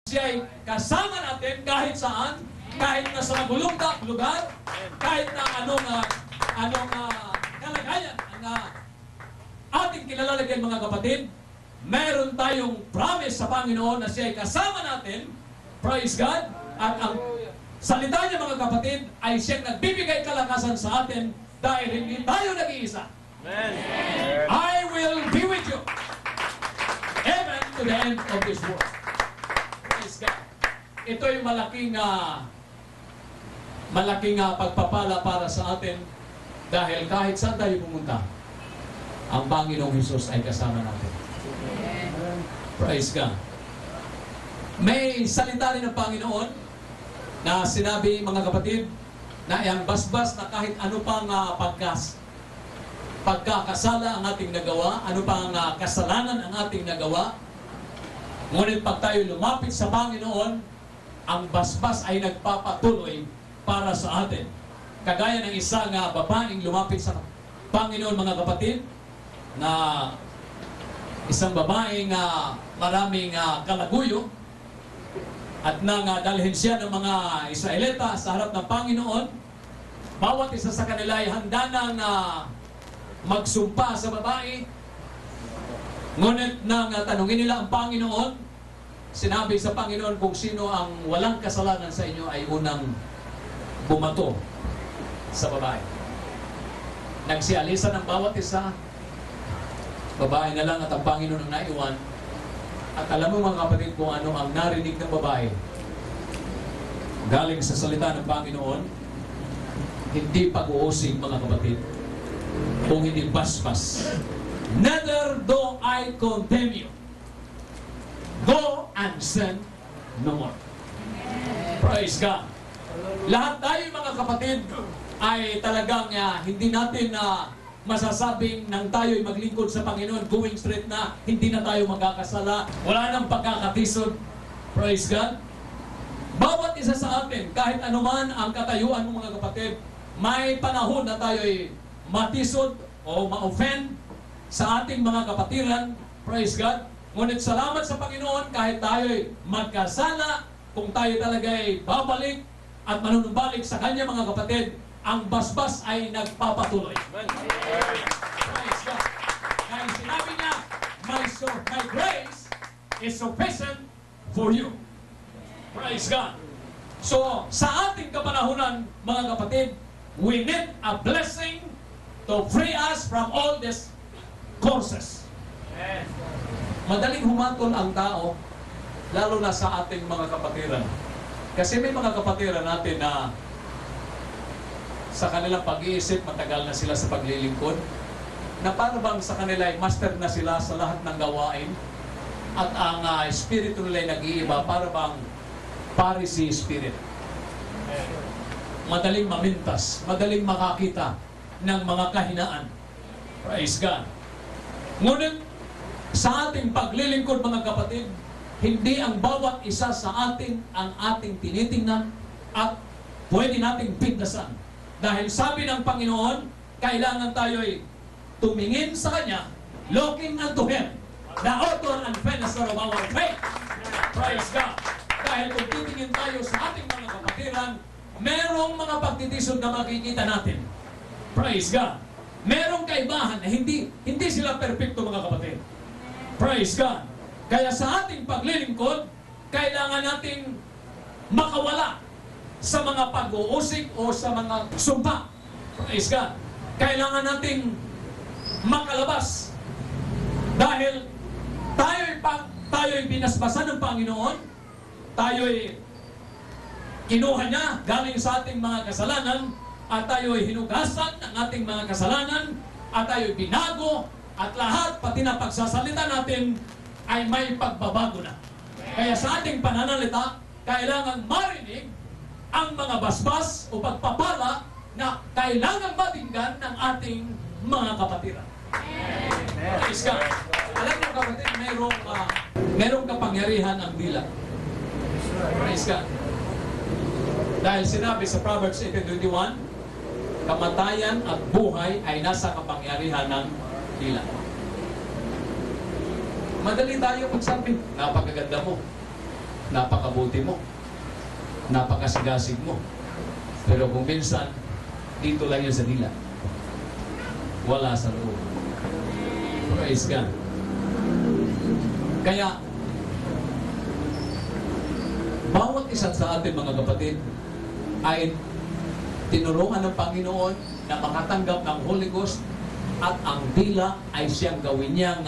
Siya'y kasama natin kahit saan, kahit na sa magulong lugar, kahit na anong kalagayan ang ating kilalalagyan mga kapatid, meron tayong promise sa Panginoon na siya'y kasama natin, praise God, at ang salita niya mga kapatid ay siyang nagbibigay kalakasan sa atin dahil hindi tayo nag-iisa. Amen. I will be with you even to the end of this world. Ito'y malaking pagpapala para sa atin dahil kahit saan tayo pumunta, ang Panginoong Hesus ay kasama natin. Praise God. May salita rin ng Panginoon na sinabi, mga kapatid, na ang basbas na kahit ano pang pagkakasala ang ating nagawa, ano pang kasalanan ang ating nagawa, ngunit pag tayo lumapit sa Panginoon, ang basbas ay nagpapatuloy para sa atin. Kagaya ng isang babaeng lumapit sa Panginoon, mga kapatid, na isang babaeng maraming kalaguyo at nang dalhin siya ng mga Israelita sa harap ng Panginoon, bawat isa sa kanila ay handa nang magsumpa sa babae. Ngunit nang tanungin nila ang Panginoon, sinabi sa Panginoon kung sino ang walang kasalanan sa inyo ay unang bumato sa babae. Nagsialisa ng bawat isa, babae na lang at ang Panginoon ang naiwan. At alam mo mga kapatid kung ano ang narinig ng babae galing sa salita ng Panginoon, hindi pag-uusig mga kapatid, kung hindi basbas. Neither do I condemn you. Go and sin no more. Praise God. Lahat tayo mga kapatid ay talagang hindi natin masasabing nang tayo'y maglingkod sa Panginoon, going straight na, hindi na tayo magkakasala, wala nang pagkakatisod. Praise God. Bawat isa sa atin, kahit anuman ang katayuan mo mga kapatid, may panahon na tayo'y matisod o ma-offend sa ating mga kapatiran. Praise God. Ngunit salamat sa Panginoon kahit tayo'y magkasala, kung tayo talaga'y babalik at manunumbalik sa Kanya mga kapatid, ang basbas ay nagpapatuloy. Praise God. Dahil sinabi niya, my grace is sufficient for you. Praise God. So, sa ating kapanahunan mga kapatid, we need a blessing to free us from all these curses. Madaling humatol ang tao, lalo na sa ating mga kapatiran. Kasi may mga kapatiran natin na sa kanilang pag-iisip, matagal na sila sa paglilingkod, na para bang sa kanila ay master na sila sa lahat ng gawain, at ang espiritu nila ay nag-iiba, para bang Pharisee spirit. Madaling mamintas, madaling makakita ng mga kahinaan. Praise God. Ngunit, sa ating paglilingkod mga kapatid, hindi ang bawat isa sa atin ang ating tinitingnan at pwede nating bigdasan. Dahil sabi ng Panginoon, kailangan tayo'y tumingin sa Kanya, looking unto Him, the author and finisher of our faith. Praise God. Dahil kung titingin tayo sa ating mga kapatiran, merong mga pagtitisod na makikita natin. Praise God. Merong kaibahan na hindi sila perfecto mga kapatid. Praise God. Kaya sa ating paglilingkod, kailangan nating makawala sa mga pag-uusig o sa mga sumpa. Praise God. Kailangan nating makalabas. Dahil tayo'y binasbasan ng Panginoon, tayo'y kinuha niya galing sa ating mga kasalanan, at tayo'y hinugasan ng ating mga kasalanan, at tayo'y binago, at lahat, pati na pagsasalita natin, ay may pagbabago na. Kaya sa ating pananalita, kailangan marinig ang mga basbas o pagpapala na kailangan matinggan ng ating mga kapatiran. Praise God. Alam niyo kapatid, merong kapangyarihan ang dila. Praise God. Dahil sinabi sa Proverbs 18:21, kamatayan at buhay ay nasa kapangyarihan ng dila. Madali tayo magsabi, napakaganda mo. napakabuti mo, napakasigasig mo. Pero kung minsan, dito lang yun sa dila. Wala sa loob. Praise God. Kaya, bawat isa sa atin mga kapatid ay tinulungan ng Panginoon na makatanggap ng Holy Ghost at ang dila ay siyang gawin niyang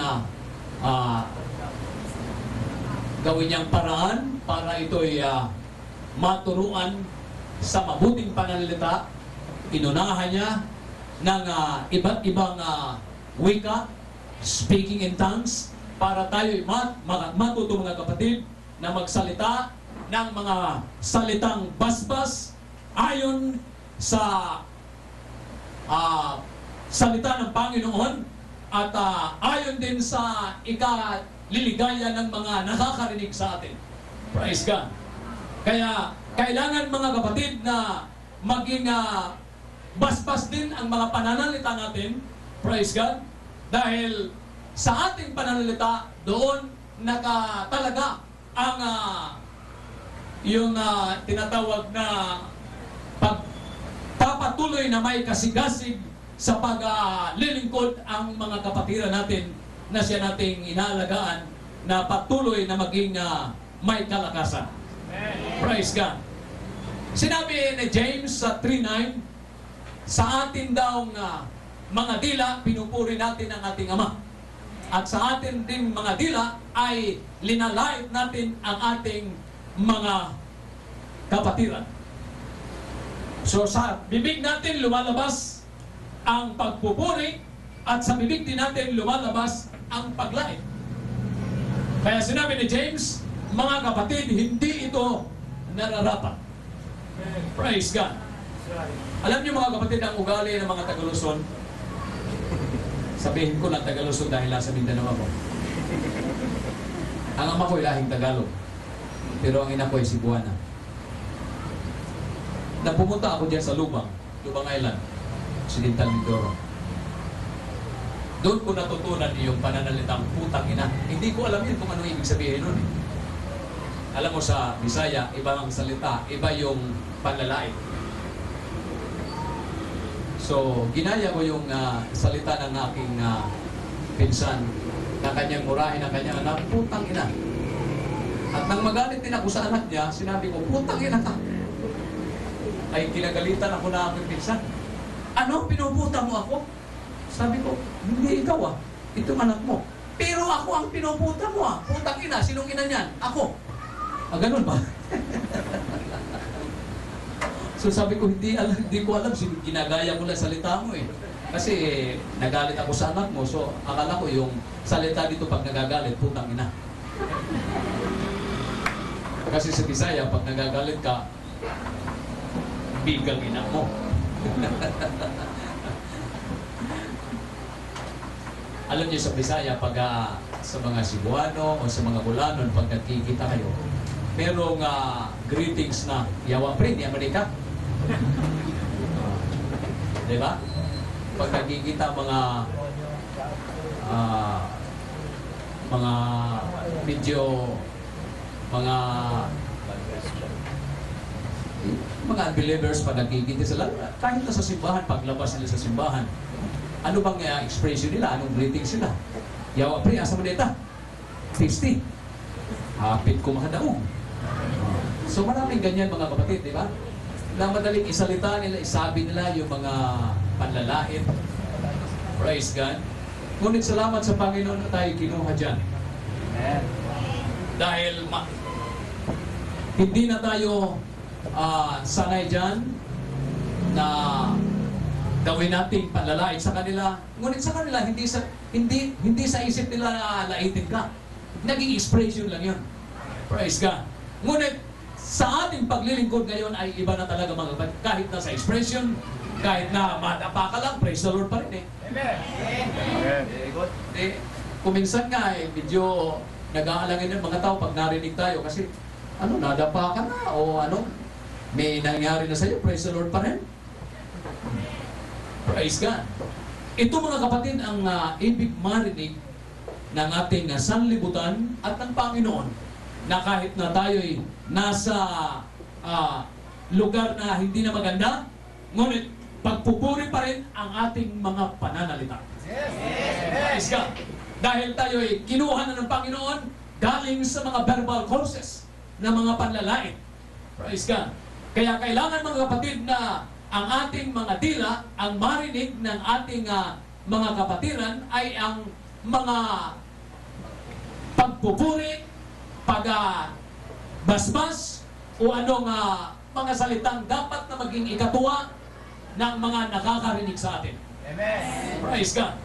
paraan para ito'y maturuan sa mabuting pananalita. Inunahan niya ng iba't ibang wika, speaking in tongues, para tayo'y matuto mga kapatid na magsalita ng mga salitang basbas ayon sa salita ng Panginoon at ayon din sa ikaliligaya ng mga nakakarinig sa atin. Praise God. Kaya kailangan mga kapatid na maging basbas din ang mga pananalita natin. Praise God. Dahil sa ating pananalita, doon nakatalaga ang yung tinatawag na pagpapatuloy na may kasigasig sa paglilingkod ang mga kapatiran natin na siya nating inaalagaan na patuloy na maging may kalakasan. Praise God. Sinabi ni James sa 3:9, sa atin daw mga dila, pinupuri natin ang ating Ama. At sa atin din mga dila ay linalait natin ang ating mga kapatiran. So sa bibig natin lumalabas ang pagpupuri at sa bibig din natin lumalabas ang paglait. Kaya sinabi ni James, mga kapatid, hindi ito nararapat. Praise God. Alam niyo mga kapatid, ang ugali ng mga Taga-Luzon, sabihin ko lang Taga-Luzon dahil nasa Mindanao ako. Ang ama ko ay lahing Tagalog, pero ang ina ko ay Cebuana. Napumunta ako diyan sa Lubang Island, Occidental Mindoro. Doon ko natutunan yung pananalitang putang ina. Hindi ko alam yun kung ano ibig sabihin nun. Alam mo sa Bisaya, iba ang salita, iba yung panlalait. So, ginaya ko yung salita ng aking pinsan na kanyang murahin ang kanyang anak, putang ina. At nang magalit din ako sa anak niya, sinabi ko, putang ina ka. Ay kinagalitan ako na aking pinsan. Ano? Pinuputa mo ako? Sabi ko, hindi ikaw itong anak mo. Pero ako ang pinuputa mo Putang ina, sinong ina niyan? Ako. Ganun ba? So sabi ko, hindi ko alam, ginagaya ko lang salita mo Kasi nagalit ako sa anak mo, so akala ko yung salita dito pag nagagalit, putang ina. Kasi sa Bisaya, pag nagagalit ka, bigang ina mo. Alam niyo sa Bisaya, pag sa mga Cebuano o sa mga Bulanon, pag nagkikita kayo, merong greetings na yawa pre, ni Amerika. Diba? Pag nagkikita mga medyo mga unbelievers pag nagkikita sila, kahit na sa simbahan, paglabas nila sa simbahan, ano bang expression nila? Anong greetings sila? Yawa pre, asa mo dita? 50. Hapit ko mahadaong. So maraming ganyan mga kapatid, di ba? Na madaling isalita nila, isabi nila yung mga panlalait. Praise God. Ngunit salamat sa Panginoon na tayo kinuha dyan. Dahil hindi na tayo sanay dyan na gawin nating panlalait sa kanila. Ngunit sa kanila, hindi sa isip nila na laitin ka. Naging expression lang yun. Praise God. Ngunit sa ating paglilingkod ngayon ay iba na talaga mga kapatid. Kahit na sa expression, kahit na madapa ka lang, praise the Lord pa rin Amen. Kuminsan nga medyo nag-aalangin ng mga tao pag narinig tayo kasi nadapa ka na o may nangyari na sa'yo, praise the Lord pa rin. Praise God. Ito mga kapatid ang ibig marinig ng ating sanlibutan at ng Panginoon na kahit na tayo'y nasa lugar na hindi na maganda, ngunit pagpupuri pa rin ang ating mga pananalita. Praise God. Dahil tayo'y kinuha na ng Panginoon galing sa mga verbal courses na mga panlalait. Praise God. Kaya kailangan mga kapatid na ang ating mga dila, ang marinig ng ating mga kapatiran ay ang mga pagpupuri, pagbasbas, o anong mga salitang dapat na maging ikatuwa ng mga nakakarinig sa atin. Amen. Praise God.